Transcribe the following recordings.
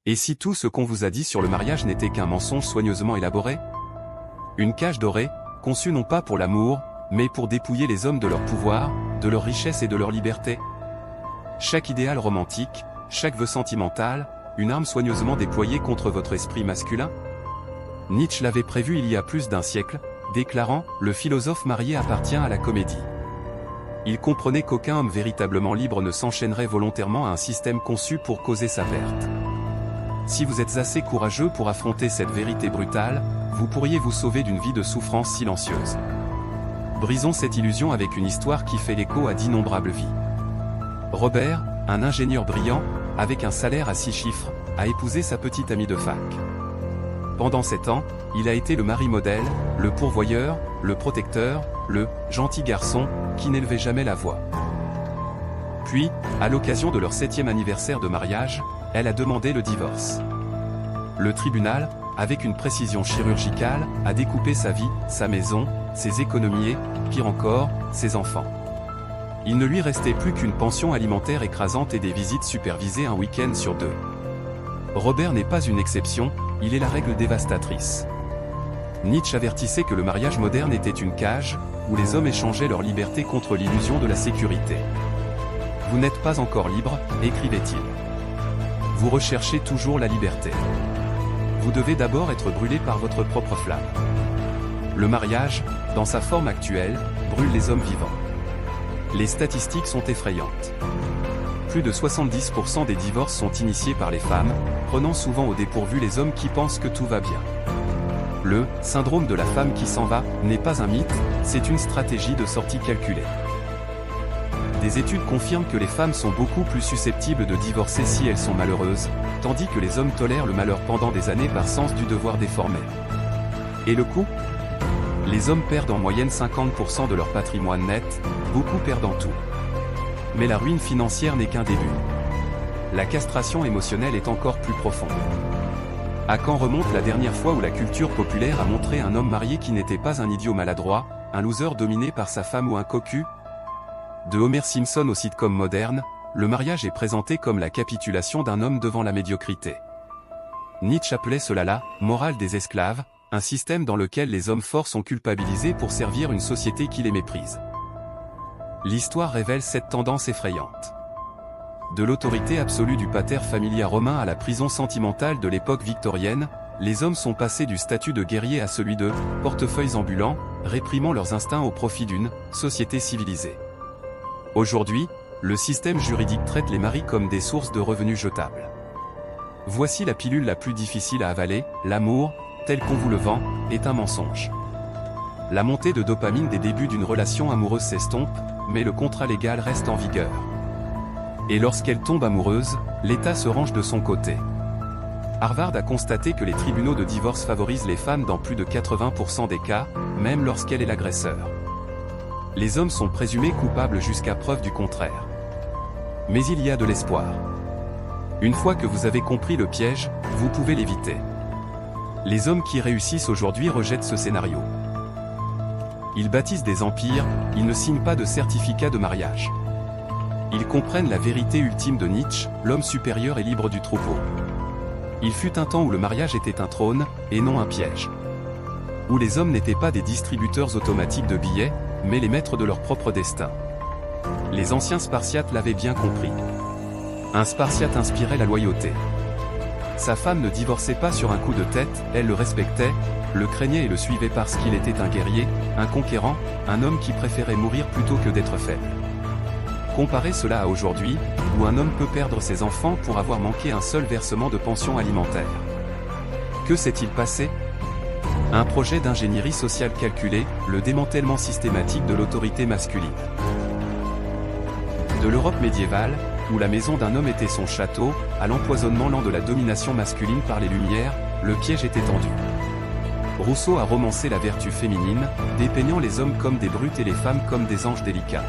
Et si tout ce qu'on vous a dit sur le mariage n'était qu'un mensonge soigneusement élaboré? Une cage dorée, conçue non pas pour l'amour, mais pour dépouiller les hommes de leur pouvoir, de leur richesse et de leur liberté. Chaque idéal romantique, chaque vœu sentimental, une arme soigneusement déployée contre votre esprit masculin? Nietzsche l'avait prévu il y a plus d'un siècle, déclarant « Le philosophe marié appartient à la comédie ». Il comprenait qu'aucun homme véritablement libre ne s'enchaînerait volontairement à un système conçu pour causer sa perte. Si vous êtes assez courageux pour affronter cette vérité brutale, vous pourriez vous sauver d'une vie de souffrance silencieuse. Brisons cette illusion avec une histoire qui fait l'écho à d'innombrables vies. Robert, un ingénieur brillant, avec un salaire à 6 chiffres, a épousé sa petite amie de fac. Pendant 7 ans, il a été le mari modèle, le pourvoyeur, le protecteur, le « gentil garçon » qui n'élevait jamais la voix. Puis, à l'occasion de leur 7e anniversaire de mariage, elle a demandé le divorce. Le tribunal, avec une précision chirurgicale, a découpé sa vie, sa maison, ses économies et, pire encore, ses enfants. Il ne lui restait plus qu'une pension alimentaire écrasante et des visites supervisées un week-end sur 2. Robert n'est pas une exception, il est la règle dévastatrice. Nietzsche avertissait que le mariage moderne était une cage, où les hommes échangeaient leur liberté contre l'illusion de la sécurité. Vous n'êtes pas encore libre, écrivait-il. Vous recherchez toujours la liberté. Vous devez d'abord être brûlé par votre propre flamme. Le mariage, dans sa forme actuelle, brûle les hommes vivants. Les statistiques sont effrayantes. Plus de 70% des divorces sont initiés par les femmes, prenant souvent au dépourvu les hommes qui pensent que tout va bien. Le « syndrome de la femme qui s'en va » n'est pas un mythe, c'est une stratégie de sortie calculée. Des études confirment que les femmes sont beaucoup plus susceptibles de divorcer si elles sont malheureuses, tandis que les hommes tolèrent le malheur pendant des années par sens du devoir déformé. Et le coût? Les hommes perdent en moyenne 50% de leur patrimoine net, beaucoup perdent en tout. Mais la ruine financière n'est qu'un début. La castration émotionnelle est encore plus profonde. À quand remonte la dernière fois où la culture populaire a montré un homme marié qui n'était pas un idiot maladroit, un loser dominé par sa femme ou un cocu? De Homer Simpson au sitcom moderne, le mariage est présenté comme la capitulation d'un homme devant la médiocrité. Nietzsche appelait cela la « morale des esclaves », un système dans lequel les hommes forts sont culpabilisés pour servir une société qui les méprise. L'histoire révèle cette tendance effrayante. De l'autorité absolue du pater familia romain à la prison sentimentale de l'époque victorienne, les hommes sont passés du statut de guerrier à celui de « portefeuilles ambulants », réprimant leurs instincts au profit d'une « société civilisée ». Aujourd'hui, le système juridique traite les maris comme des sources de revenus jetables. Voici la pilule la plus difficile à avaler, l'amour, tel qu'on vous le vend, est un mensonge. La montée de dopamine des débuts d'une relation amoureuse s'estompe, mais le contrat légal reste en vigueur. Et lorsqu'elle tombe amoureuse, l'État se range de son côté. Harvard a constaté que les tribunaux de divorce favorisent les femmes dans plus de 80% des cas, même lorsqu'elle est l'agresseur. Les hommes sont présumés coupables jusqu'à preuve du contraire. Mais il y a de l'espoir. Une fois que vous avez compris le piège, vous pouvez l'éviter. Les hommes qui réussissent aujourd'hui rejettent ce scénario. Ils bâtissent des empires, ils ne signent pas de certificat de mariage. Ils comprennent la vérité ultime de Nietzsche, l'homme supérieur et libre du troupeau. Il fut un temps où le mariage était un trône, et non un piège. Où les hommes n'étaient pas des distributeurs automatiques de billets, mais les maîtres de leur propre destin. Les anciens Spartiates l'avaient bien compris. Un Spartiate inspirait la loyauté. Sa femme ne divorçait pas sur un coup de tête, elle le respectait, le craignait et le suivait parce qu'il était un guerrier, un conquérant, un homme qui préférait mourir plutôt que d'être faible. Comparez cela à aujourd'hui, où un homme peut perdre ses enfants pour avoir manqué un seul versement de pension alimentaire. Que s'est-il passé? Un projet d'ingénierie sociale calculé, le démantèlement systématique de l'autorité masculine. De l'Europe médiévale, où la maison d'un homme était son château, à l'empoisonnement lent de la domination masculine par les Lumières, le piège était tendu. Rousseau a romancé la vertu féminine, dépeignant les hommes comme des brutes et les femmes comme des anges délicats.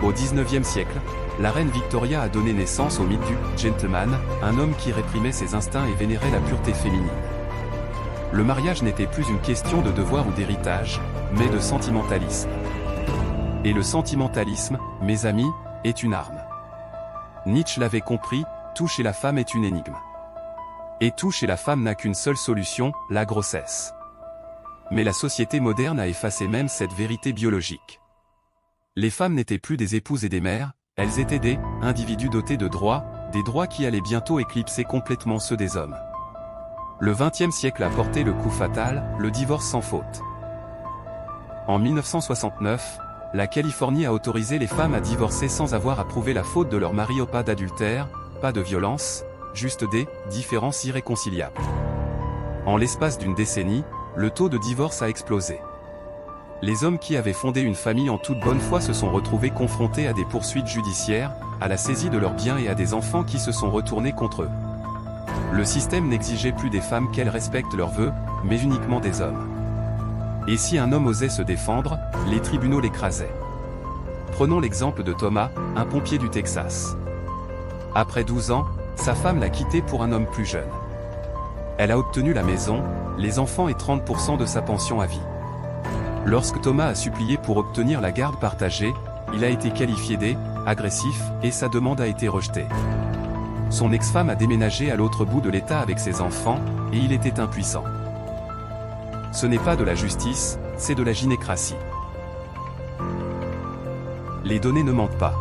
Au XIXe siècle, la reine Victoria a donné naissance au mythe du « gentleman », un homme qui réprimait ses instincts et vénérait la pureté féminine. Le mariage n'était plus une question de devoir ou d'héritage, mais de sentimentalisme. Et le sentimentalisme, mes amis, est une arme. Nietzsche l'avait compris, tout chez la femme est une énigme. Et tout chez la femme n'a qu'une seule solution, la grossesse. Mais la société moderne a effacé même cette vérité biologique. Les femmes n'étaient plus des épouses et des mères, elles étaient des individus dotés de droits, des droits qui allaient bientôt éclipser complètement ceux des hommes. Le XXe siècle a porté le coup fatal, le divorce sans faute. En 1969, la Californie a autorisé les femmes à divorcer sans avoir à prouver la faute de leur mari. Pas d'adultère, pas de violence, juste des différences irréconciliables. En l'espace d'une décennie, le taux de divorce a explosé. Les hommes qui avaient fondé une famille en toute bonne foi se sont retrouvés confrontés à des poursuites judiciaires, à la saisie de leurs biens et à des enfants qui se sont retournés contre eux. Le système n'exigeait plus des femmes qu'elles respectent leurs vœux, mais uniquement des hommes. Et si un homme osait se défendre, les tribunaux l'écrasaient. Prenons l'exemple de Thomas, un pompier du Texas. Après 12 ans, sa femme l'a quitté pour un homme plus jeune. Elle a obtenu la maison, les enfants et 30% de sa pension à vie. Lorsque Thomas a supplié pour obtenir la garde partagée, il a été qualifié d'agressif et sa demande a été rejetée. Son ex-femme a déménagé à l'autre bout de l'État avec ses enfants, et il était impuissant. Ce n'est pas de la justice, c'est de la gynécratie. Les données ne mentent pas.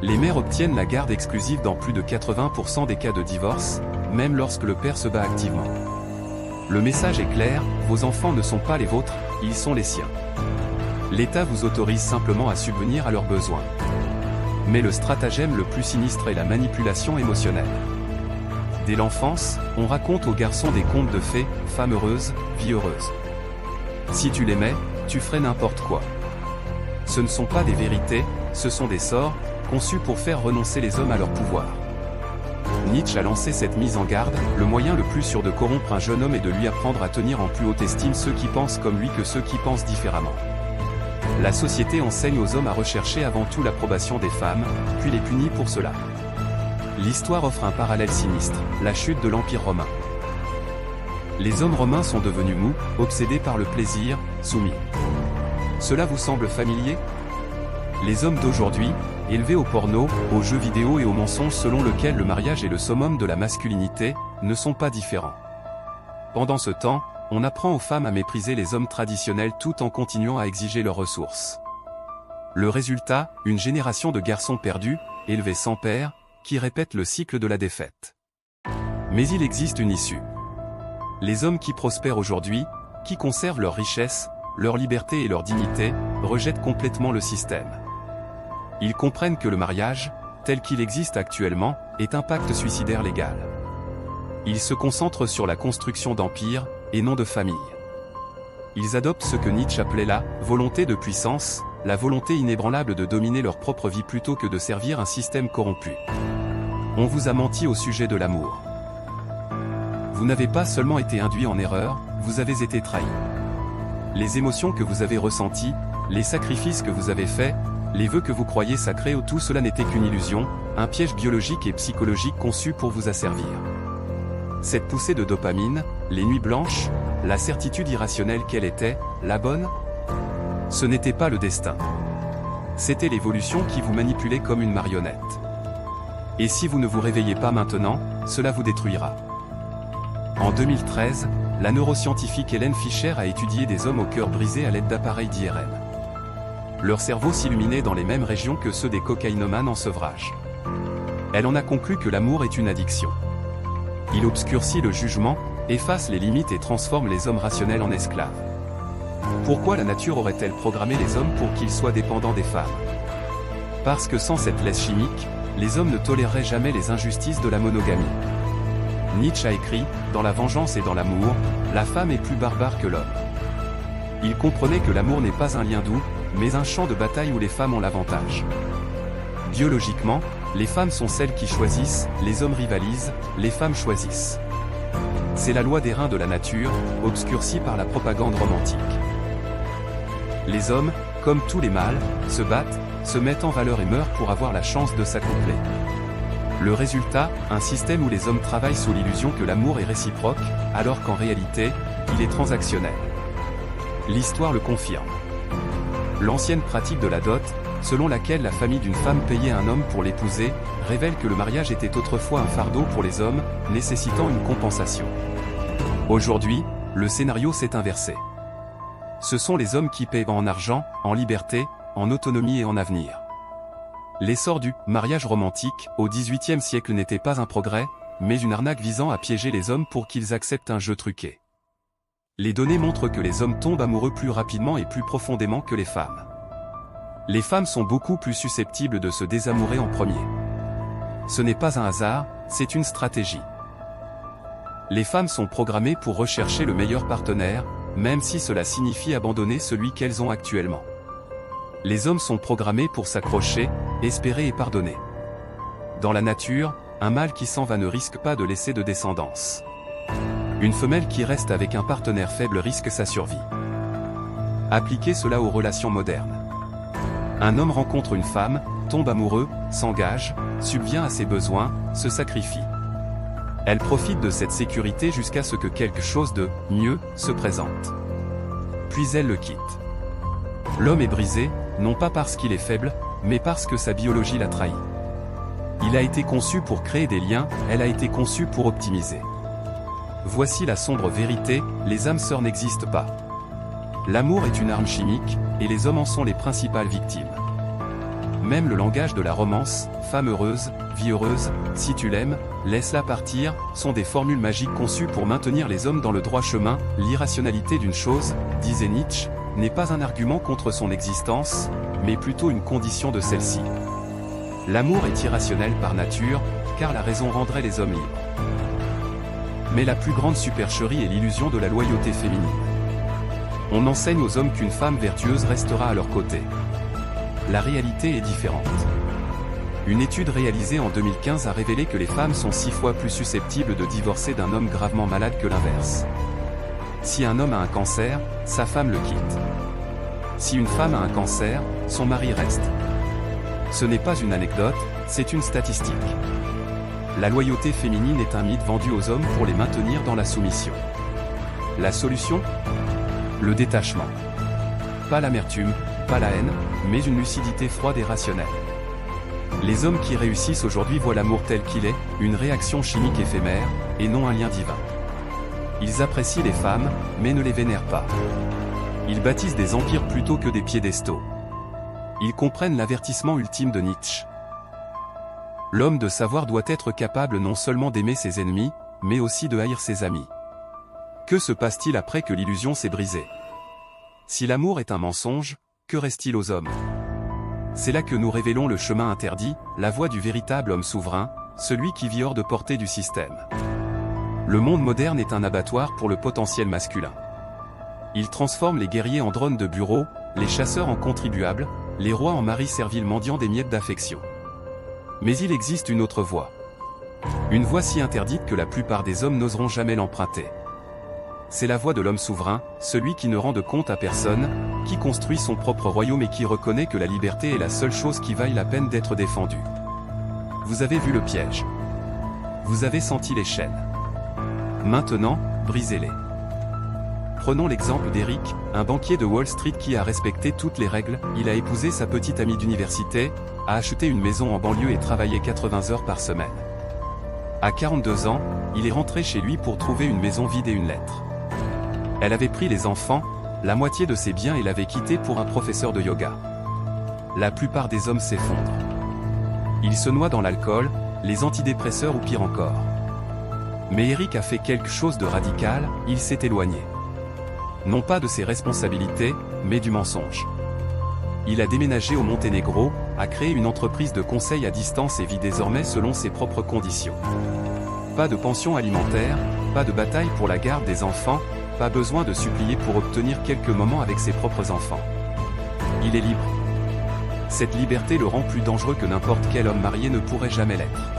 Les mères obtiennent la garde exclusive dans plus de 80% des cas de divorce, même lorsque le père se bat activement. Le message est clair, vos enfants ne sont pas les vôtres, ils sont les siens. L'État vous autorise simplement à subvenir à leurs besoins. Mais le stratagème le plus sinistre est la manipulation émotionnelle. Dès l'enfance, on raconte aux garçons des contes de fées, femme heureuse, vie heureuse. Si tu l'aimais, tu ferais n'importe quoi. Ce ne sont pas des vérités, ce sont des sorts, conçus pour faire renoncer les hommes à leur pouvoir. Nietzsche a lancé cette mise en garde, le moyen le plus sûr de corrompre un jeune homme est de lui apprendre à tenir en plus haute estime ceux qui pensent comme lui que ceux qui pensent différemment. La société enseigne aux hommes à rechercher avant tout l'approbation des femmes, puis les punit pour cela. L'histoire offre un parallèle sinistre, la chute de l'Empire romain. Les hommes romains sont devenus mous, obsédés par le plaisir, soumis. Cela vous semble familier ? Les hommes d'aujourd'hui, élevés au porno, aux jeux vidéo et aux mensonges selon lequel le mariage est le summum de la masculinité, ne sont pas différents. Pendant ce temps, on apprend aux femmes à mépriser les hommes traditionnels tout en continuant à exiger leurs ressources. Le résultat, une génération de garçons perdus, élevés sans père, qui répètent le cycle de la défaite. Mais il existe une issue. Les hommes qui prospèrent aujourd'hui, qui conservent leur richesse, leur liberté et leur dignité, rejettent complètement le système. Ils comprennent que le mariage, tel qu'il existe actuellement, est un pacte suicidaire légal. Ils se concentrent sur la construction d'empires, et non de familles. Ils adoptent ce que Nietzsche appelait la volonté de puissance, la volonté inébranlable de dominer leur propre vie plutôt que de servir un système corrompu. On vous a menti au sujet de l'amour. Vous n'avez pas seulement été induit en erreur, vous avez été trahi. Les émotions que vous avez ressenties, les sacrifices que vous avez faits, les vœux que vous croyez sacrés, tout cela n'était qu'une illusion, un piège biologique et psychologique conçu pour vous asservir. Cette poussée de dopamine, les nuits blanches, la certitude irrationnelle qu'elle était, la bonne, ce n'était pas le destin. C'était l'évolution qui vous manipulait comme une marionnette. Et si vous ne vous réveillez pas maintenant, cela vous détruira. En 2013, la neuroscientifique Hélène Fischer a étudié des hommes au cœur brisé à l'aide d'appareils d'IRM. Leur cerveau s'illuminait dans les mêmes régions que ceux des cocaïnomanes en sevrage. Elle en a conclu que l'amour est une addiction. Il obscurcit le jugement, efface les limites et transforme les hommes rationnels en esclaves. Pourquoi la nature aurait-elle programmé les hommes pour qu'ils soient dépendants des femmes? Parce que sans cette laisse chimique, les hommes ne toléreraient jamais les injustices de la monogamie. Nietzsche a écrit, dans la vengeance et dans l'amour, la femme est plus barbare que l'homme. Il comprenait que l'amour n'est pas un lien doux, mais un champ de bataille où les femmes ont l'avantage. Biologiquement, les femmes sont celles qui choisissent, les hommes rivalisent, les femmes choisissent. C'est la loi des reins de la nature, obscurcie par la propagande romantique. Les hommes, comme tous les mâles, se battent, se mettent en valeur et meurent pour avoir la chance de s'accoupler. Le résultat, un système où les hommes travaillent sous l'illusion que l'amour est réciproque, alors qu'en réalité, il est transactionnel. L'histoire le confirme. L'ancienne pratique de la dot, selon laquelle la famille d'une femme payait un homme pour l'épouser, révèle que le mariage était autrefois un fardeau pour les hommes, nécessitant une compensation. Aujourd'hui, le scénario s'est inversé. Ce sont les hommes qui paient en argent, en liberté, en autonomie et en avenir. L'essor du mariage romantique au XVIIIe siècle n'était pas un progrès, mais une arnaque visant à piéger les hommes pour qu'ils acceptent un jeu truqué. Les données montrent que les hommes tombent amoureux plus rapidement et plus profondément que les femmes. Les femmes sont beaucoup plus susceptibles de se désamourer en premier. Ce n'est pas un hasard, c'est une stratégie. Les femmes sont programmées pour rechercher le meilleur partenaire, même si cela signifie abandonner celui qu'elles ont actuellement. Les hommes sont programmés pour s'accrocher, espérer et pardonner. Dans la nature, un mâle qui s'en va ne risque pas de laisser de descendance. Une femelle qui reste avec un partenaire faible risque sa survie. Appliquez cela aux relations modernes. Un homme rencontre une femme, tombe amoureux, s'engage, subvient à ses besoins, se sacrifie. Elle profite de cette sécurité jusqu'à ce que quelque chose de mieux se présente. Puis elle le quitte. L'homme est brisé, non pas parce qu'il est faible, mais parce que sa biologie l'a trahi. Il a été conçu pour créer des liens, elle a été conçue pour optimiser. Voici la sombre vérité, les âmes sœurs n'existent pas. L'amour est une arme chimique, et les hommes en sont les principales victimes. Même le langage de la romance, femme heureuse, vie heureuse, si tu l'aimes, laisse-la partir, sont des formules magiques conçues pour maintenir les hommes dans le droit chemin. L'irrationalité d'une chose, disait Nietzsche, n'est pas un argument contre son existence, mais plutôt une condition de celle-ci. L'amour est irrationnel par nature, car la raison rendrait les hommes libres. Mais la plus grande supercherie est l'illusion de la loyauté féminine. On enseigne aux hommes qu'une femme vertueuse restera à leur côté. La réalité est différente. Une étude réalisée en 2015 a révélé que les femmes sont 6 fois plus susceptibles de divorcer d'un homme gravement malade que l'inverse. Si un homme a un cancer, sa femme le quitte. Si une femme a un cancer, son mari reste. Ce n'est pas une anecdote, c'est une statistique. La loyauté féminine est un mythe vendu aux hommes pour les maintenir dans la soumission. La solution ? Le détachement. Pas l'amertume, pas la haine, mais une lucidité froide et rationnelle. Les hommes qui réussissent aujourd'hui voient l'amour tel qu'il est, une réaction chimique éphémère, et non un lien divin. Ils apprécient les femmes, mais ne les vénèrent pas. Ils bâtissent des empires plutôt que des piédestaux. Ils comprennent l'avertissement ultime de Nietzsche. L'homme de savoir doit être capable non seulement d'aimer ses ennemis, mais aussi de haïr ses amis. Que se passe-t-il après que l'illusion s'est brisée? Si l'amour est un mensonge, que reste-t-il aux hommes? C'est là que nous révélons le chemin interdit, la voie du véritable homme souverain, celui qui vit hors de portée du système. Le monde moderne est un abattoir pour le potentiel masculin. Il transforme les guerriers en drones de bureau, les chasseurs en contribuables, les rois en maris serviles mendiant des miettes d'affection. Mais il existe une autre voie. Une voie si interdite que la plupart des hommes n'oseront jamais l'emprunter. C'est la voie de l'homme souverain, celui qui ne rend de compte à personne, qui construit son propre royaume et qui reconnaît que la liberté est la seule chose qui vaille la peine d'être défendue. Vous avez vu le piège. Vous avez senti les chaînes. Maintenant, brisez-les. Prenons l'exemple d'Eric, un banquier de Wall Street qui a respecté toutes les règles. Il a épousé sa petite amie d'université, a acheté une maison en banlieue et travaillé 80 heures par semaine. À 42 ans, il est rentré chez lui pour trouver une maison vide et une lettre. Elle avait pris les enfants, la moitié de ses biens et l'avait quitté pour un professeur de yoga. La plupart des hommes s'effondrent. Ils se noient dans l'alcool, les antidépresseurs ou pire encore. Mais Eric a fait quelque chose de radical, il s'est éloigné. Non pas de ses responsabilités, mais du mensonge. Il a déménagé au Monténégro, a créé une entreprise de conseil à distance et vit désormais selon ses propres conditions. Pas de pension alimentaire, pas de bataille pour la garde des enfants, pas besoin de supplier pour obtenir quelques moments avec ses propres enfants. Il est libre. Cette liberté le rend plus dangereux que n'importe quel homme marié ne pourrait jamais l'être.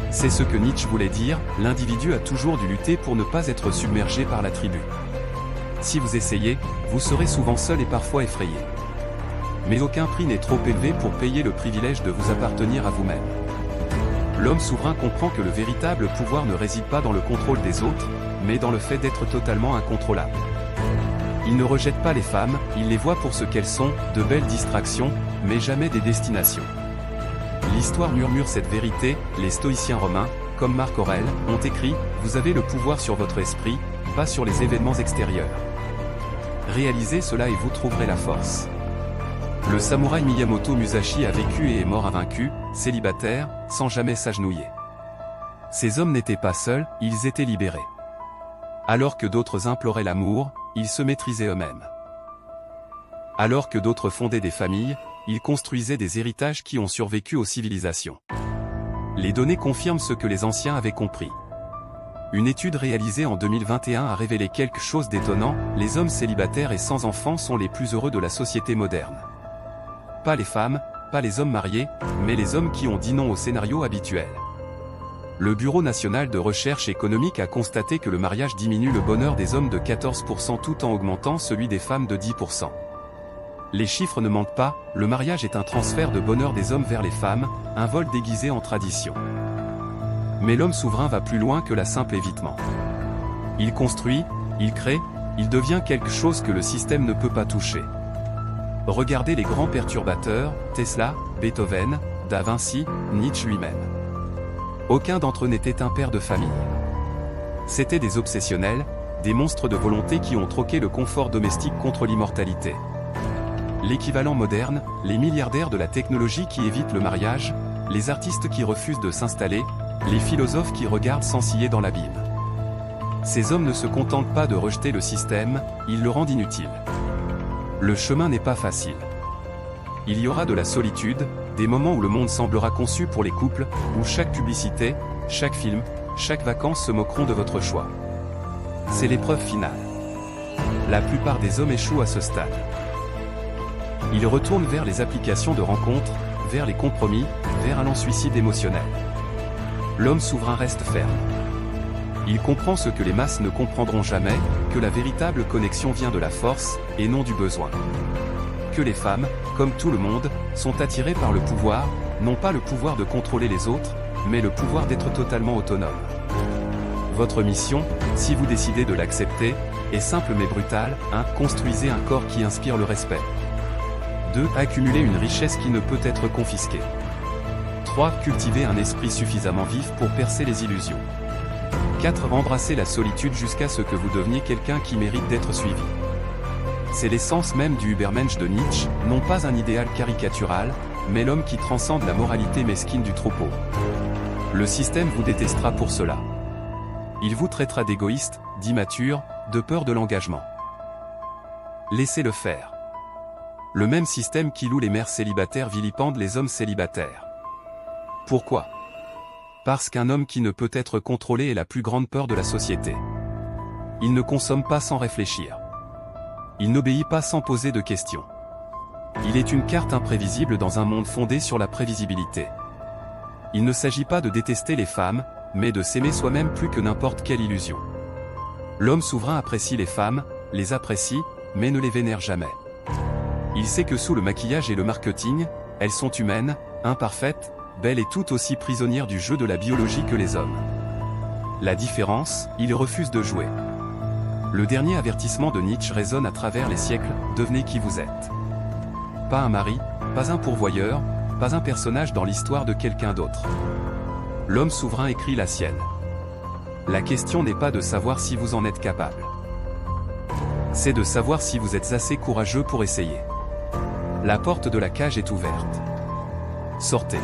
C'est ce que Nietzsche voulait dire, l'individu a toujours dû lutter pour ne pas être submergé par la tribu. Si vous essayez, vous serez souvent seul et parfois effrayé. Mais aucun prix n'est trop élevé pour payer le privilège de vous appartenir à vous-même. L'homme souverain comprend que le véritable pouvoir ne réside pas dans le contrôle des autres, mais dans le fait d'être totalement incontrôlable. Il ne rejette pas les femmes, il les voit pour ce qu'elles sont, de belles distractions, mais jamais des destinations. L'histoire murmure cette vérité, les stoïciens romains, comme Marc Aurèle, ont écrit « Vous avez le pouvoir sur votre esprit, pas sur les événements extérieurs. Réalisez cela et vous trouverez la force. » Le samouraï Miyamoto Musashi a vécu et est mort invaincu, célibataire, sans jamais s'agenouiller. Ces hommes n'étaient pas seuls, ils étaient libérés. Alors que d'autres imploraient l'amour, ils se maîtrisaient eux-mêmes. Alors que d'autres fondaient des familles, ils construisaient des héritages qui ont survécu aux civilisations. Les données confirment ce que les anciens avaient compris. Une étude réalisée en 2021 a révélé quelque chose d'étonnant, les hommes célibataires et sans enfants sont les plus heureux de la société moderne. Pas les femmes, pas les hommes mariés, mais les hommes qui ont dit non au scénario habituel. Le Bureau national de recherche économique a constaté que le mariage diminue le bonheur des hommes de 14% tout en augmentant celui des femmes de 10%. Les chiffres ne mentent pas, le mariage est un transfert de bonheur des hommes vers les femmes, un vol déguisé en tradition. Mais l'homme souverain va plus loin que la simple évitement. Il construit, il crée, il devient quelque chose que le système ne peut pas toucher. Regardez les grands perturbateurs, Tesla, Beethoven, Da Vinci, Nietzsche lui-même. Aucun d'entre eux n'était un père de famille. C'étaient des obsessionnels, des monstres de volonté qui ont troqué le confort domestique contre l'immortalité. L'équivalent moderne, les milliardaires de la technologie qui évitent le mariage, les artistes qui refusent de s'installer, les philosophes qui regardent sans scier dans l'abîme. Ces hommes ne se contentent pas de rejeter le système, ils le rendent inutile. Le chemin n'est pas facile. Il y aura de la solitude, des moments où le monde semblera conçu pour les couples, où chaque publicité, chaque film, chaque vacances se moqueront de votre choix. C'est l'épreuve finale. La plupart des hommes échouent à ce stade. Ils retournent vers les applications de rencontres, vers les compromis, vers un lent suicide émotionnel. L'homme souverain reste ferme. Il comprend ce que les masses ne comprendront jamais, que la véritable connexion vient de la force, et non du besoin. Que les femmes, comme tout le monde, sont attirées par le pouvoir, non pas le pouvoir de contrôler les autres, mais le pouvoir d'être totalement autonome. Votre mission, si vous décidez de l'accepter, est simple mais brutale. 1. Construisez un corps qui inspire le respect. 2. Accumulez une richesse qui ne peut être confisquée. 3. Cultivez un esprit suffisamment vif pour percer les illusions. 4. Embrassez la solitude jusqu'à ce que vous deveniez quelqu'un qui mérite d'être suivi. C'est l'essence même du Übermensch de Nietzsche, non pas un idéal caricatural, mais l'homme qui transcende la moralité mesquine du troupeau. Le système vous détestera pour cela. Il vous traitera d'égoïste, d'immature, de peur de l'engagement. Laissez-le faire. Le même système qui loue les mères célibataires vilipende les hommes célibataires. Pourquoi ? Parce qu'un homme qui ne peut être contrôlé est la plus grande peur de la société. Il ne consomme pas sans réfléchir. Il n'obéit pas sans poser de questions. Il est une carte imprévisible dans un monde fondé sur la prévisibilité. Il ne s'agit pas de détester les femmes, mais de s'aimer soi-même plus que n'importe quelle illusion. L'homme souverain apprécie les femmes, les apprécie, mais ne les vénère jamais. Il sait que sous le maquillage et le marketing, elles sont humaines, imparfaites, belles et tout aussi prisonnières du jeu de la biologie que les hommes. La différence, il refuse de jouer. Le dernier avertissement de Nietzsche résonne à travers les siècles, devenez qui vous êtes. Pas un mari, pas un pourvoyeur, pas un personnage dans l'histoire de quelqu'un d'autre. L'homme souverain écrit la sienne. La question n'est pas de savoir si vous en êtes capable. C'est de savoir si vous êtes assez courageux pour essayer. La porte de la cage est ouverte. Sortez.